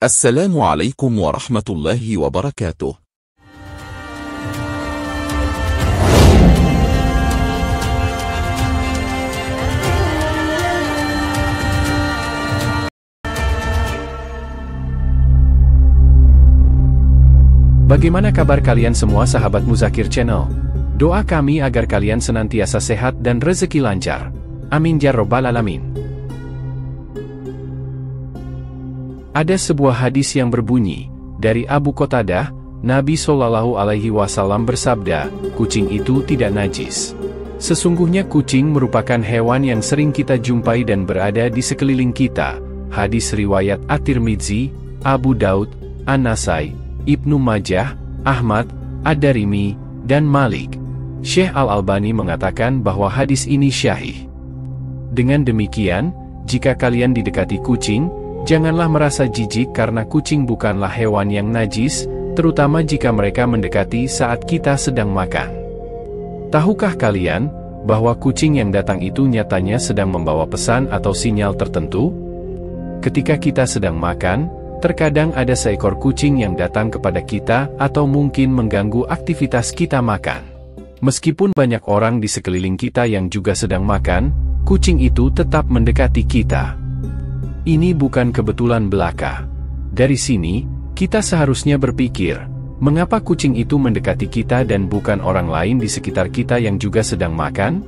Assalamualaikum warahmatullahi wabarakatuh. Bagaimana kabar kalian semua sahabat Muzakir Channel? Doa kami agar kalian senantiasa sehat dan rezeki lancar. Amin ya robbal alamin. Ada sebuah hadis yang berbunyi, dari Abu Qatadah, Nabi Shallallahu Alaihi Wasallam bersabda, kucing itu tidak najis. Sesungguhnya kucing merupakan hewan yang sering kita jumpai dan berada di sekeliling kita. Hadis riwayat At-Tirmidzi, Abu Daud, An-Nasai, Ibnu Majah, Ahmad, Ad-Darimi, dan Malik. Syekh Al-Albani mengatakan bahwa hadis ini syahih. Dengan demikian, jika kalian didekati kucing, janganlah merasa jijik karena kucing bukanlah hewan yang najis, terutama jika mereka mendekati saat kita sedang makan. Tahukah kalian, bahwa kucing yang datang itu nyatanya sedang membawa pesan atau sinyal tertentu? Ketika kita sedang makan, terkadang ada seekor kucing yang datang kepada kita atau mungkin mengganggu aktivitas kita makan. Meskipun banyak orang di sekeliling kita yang juga sedang makan, kucing itu tetap mendekati kita. Ini bukan kebetulan belaka. Dari sini, kita seharusnya berpikir, mengapa kucing itu mendekati kita dan bukan orang lain di sekitar kita yang juga sedang makan?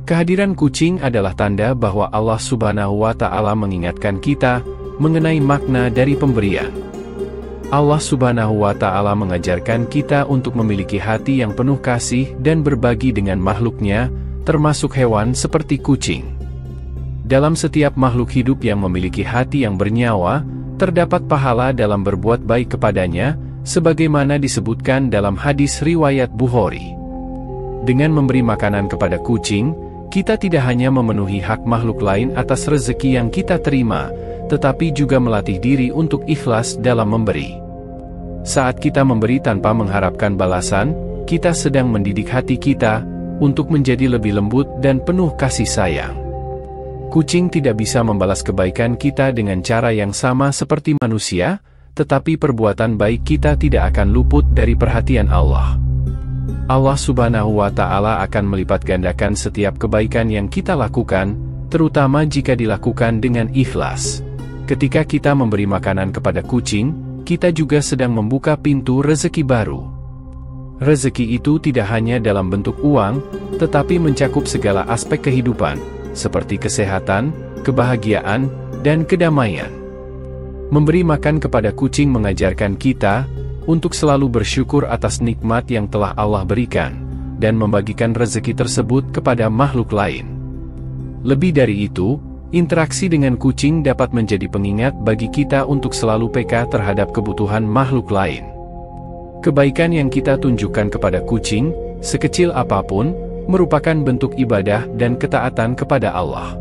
Kehadiran kucing adalah tanda bahwa Allah Subhanahu wa Ta'ala mengingatkan kita mengenai makna dari pemberian. Allah Subhanahu wa Ta'ala mengajarkan kita untuk memiliki hati yang penuh kasih dan berbagi dengan makhluknya, termasuk hewan seperti kucing. Dalam setiap makhluk hidup yang memiliki hati yang bernyawa, terdapat pahala dalam berbuat baik kepadanya, sebagaimana disebutkan dalam hadis riwayat Bukhari. Dengan memberi makanan kepada kucing, kita tidak hanya memenuhi hak makhluk lain atas rezeki yang kita terima, tetapi juga melatih diri untuk ikhlas dalam memberi. Saat kita memberi tanpa mengharapkan balasan, kita sedang mendidik hati kita untuk menjadi lebih lembut dan penuh kasih sayang. Kucing tidak bisa membalas kebaikan kita dengan cara yang sama seperti manusia, tetapi perbuatan baik kita tidak akan luput dari perhatian Allah. Allah Subhanahu wa Ta'ala akan melipat gandakan setiap kebaikan yang kita lakukan, terutama jika dilakukan dengan ikhlas. Ketika kita memberi makanan kepada kucing, kita juga sedang membuka pintu rezeki baru. Rezeki itu tidak hanya dalam bentuk uang, tetapi mencakup segala aspek kehidupan, seperti kesehatan, kebahagiaan, dan kedamaian. Memberi makan kepada kucing mengajarkan kita untuk selalu bersyukur atas nikmat yang telah Allah berikan, dan membagikan rezeki tersebut kepada makhluk lain. Lebih dari itu, interaksi dengan kucing dapat menjadi pengingat bagi kita untuk selalu peka terhadap kebutuhan makhluk lain. Kebaikan yang kita tunjukkan kepada kucing, sekecil apapun, merupakan bentuk ibadah dan ketaatan kepada Allah.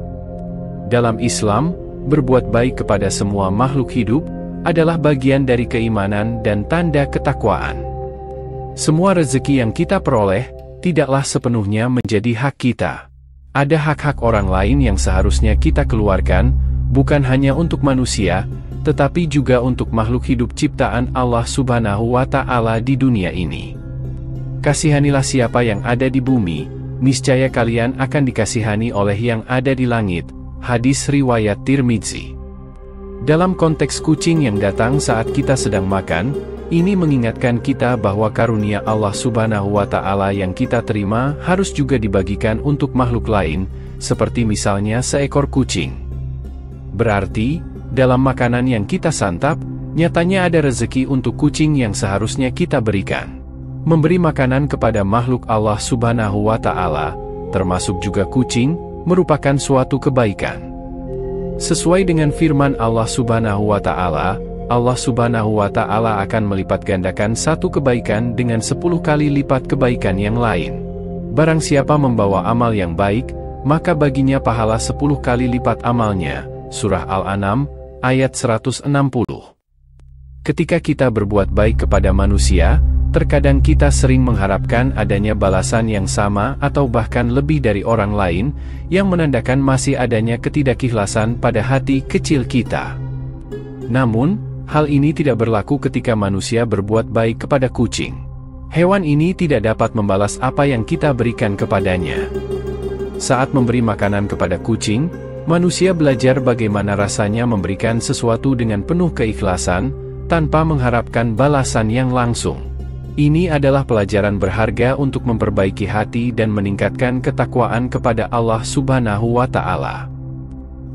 Dalam Islam, berbuat baik kepada semua makhluk hidup adalah bagian dari keimanan dan tanda ketakwaan. Semua rezeki yang kita peroleh tidaklah sepenuhnya menjadi hak kita. Ada hak-hak orang lain yang seharusnya kita keluarkan, bukan hanya untuk manusia, tetapi juga untuk makhluk hidup ciptaan Allah Subhanahu wa Ta'ala di dunia ini. Kasihanilah siapa yang ada di bumi, niscaya kalian akan dikasihani oleh yang ada di langit. Hadis riwayat Tirmidzi. Dalam konteks kucing yang datang saat kita sedang makan, ini mengingatkan kita bahwa karunia Allah Subhanahu wa Ta'ala yang kita terima harus juga dibagikan untuk makhluk lain, seperti misalnya seekor kucing. Berarti, dalam makanan yang kita santap, nyatanya ada rezeki untuk kucing yang seharusnya kita berikan. Memberi makanan kepada makhluk Allah Subhanahu wa Ta'ala, termasuk juga kucing, merupakan suatu kebaikan. Sesuai dengan firman Allah Subhanahu wa Ta'ala, Allah Subhanahu wa Ta'ala akan melipat gandakan satu kebaikan dengan 10 kali lipat kebaikan yang lain. Barang siapa membawa amal yang baik, maka baginya pahala 10 kali lipat amalnya. Surah Al-An'am, ayat 160. Ketika kita berbuat baik kepada manusia, terkadang kita sering mengharapkan adanya balasan yang sama atau bahkan lebih dari orang lain, yang menandakan masih adanya ketidakikhlasan pada hati kecil kita. Namun, Hal ini tidak berlaku ketika manusia berbuat baik kepada kucing. Hewan ini tidak dapat membalas apa yang kita berikan kepadanya. Saat memberi makanan kepada kucing, manusia belajar bagaimana rasanya memberikan sesuatu dengan penuh keikhlasan, tanpa mengharapkan balasan yang langsung. Ini adalah pelajaran berharga untuk memperbaiki hati dan meningkatkan ketakwaan kepada Allah Subhanahu wa Ta'ala.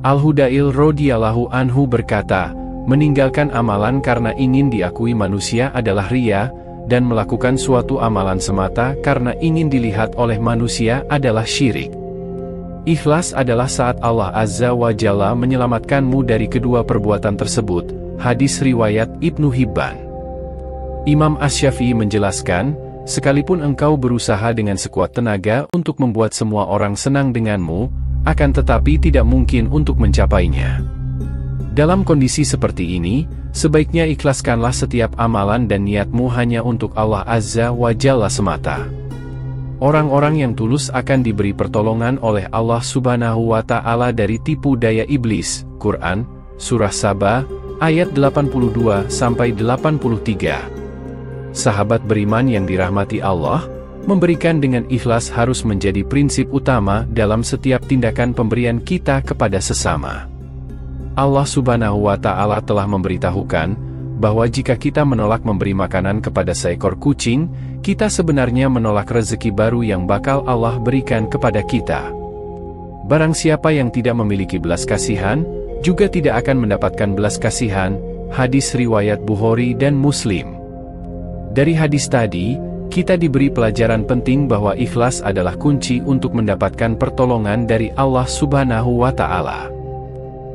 Al-Hudail radhiyallahu anhu berkata, meninggalkan amalan karena ingin diakui manusia adalah riya, dan melakukan suatu amalan semata karena ingin dilihat oleh manusia adalah syirik. Ikhlas adalah saat Allah Azza wa Jalla menyelamatkanmu dari kedua perbuatan tersebut. Hadis riwayat Ibnu Hibban. Imam Asy-Syafi'i menjelaskan, sekalipun engkau berusaha dengan sekuat tenaga untuk membuat semua orang senang denganmu, akan tetapi tidak mungkin untuk mencapainya. Dalam kondisi seperti ini, sebaiknya ikhlaskanlah setiap amalan dan niatmu hanya untuk Allah Azza wa Jalla semata. Orang-orang yang tulus akan diberi pertolongan oleh Allah Subhanahu wa Ta'ala dari tipu daya iblis. Quran, Surah Saba, ayat 82-83. Sahabat beriman yang dirahmati Allah, memberikan dengan ikhlas harus menjadi prinsip utama dalam setiap tindakan pemberian kita kepada sesama. Allah Subhanahu wa Ta'ala telah memberitahukan bahwa jika kita menolak memberi makanan kepada seekor kucing, kita sebenarnya menolak rezeki baru yang bakal Allah berikan kepada kita. Barang siapa yang tidak memiliki belas kasihan, juga tidak akan mendapatkan belas kasihan. Hadis riwayat Bukhari dan Muslim. Dari hadis tadi, kita diberi pelajaran penting bahwa ikhlas adalah kunci untuk mendapatkan pertolongan dari Allah Subhanahu wa Ta'ala.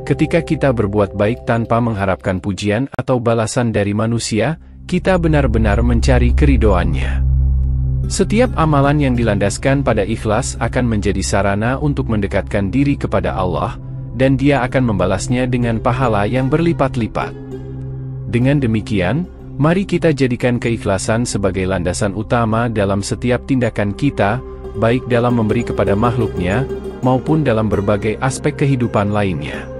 Ketika kita berbuat baik tanpa mengharapkan pujian atau balasan dari manusia, kita benar-benar mencari keridhoannya. Setiap amalan yang dilandaskan pada ikhlas akan menjadi sarana untuk mendekatkan diri kepada Allah, dan Dia akan membalasnya dengan pahala yang berlipat-lipat. Dengan demikian, mari kita jadikan keikhlasan sebagai landasan utama dalam setiap tindakan kita, baik dalam memberi kepada makhluknya, maupun dalam berbagai aspek kehidupan lainnya.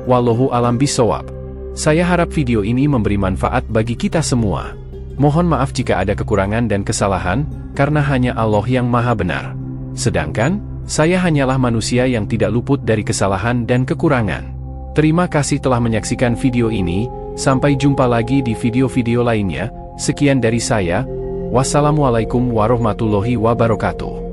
Wallahu a'lam bishawab. Saya harap video ini memberi manfaat bagi kita semua. Mohon maaf jika ada kekurangan dan kesalahan, karena hanya Allah yang Maha Benar. Sedangkan, saya hanyalah manusia yang tidak luput dari kesalahan dan kekurangan. Terima kasih telah menyaksikan video ini, sampai jumpa lagi di video-video lainnya. Sekian dari saya, wassalamualaikum warahmatullahi wabarakatuh.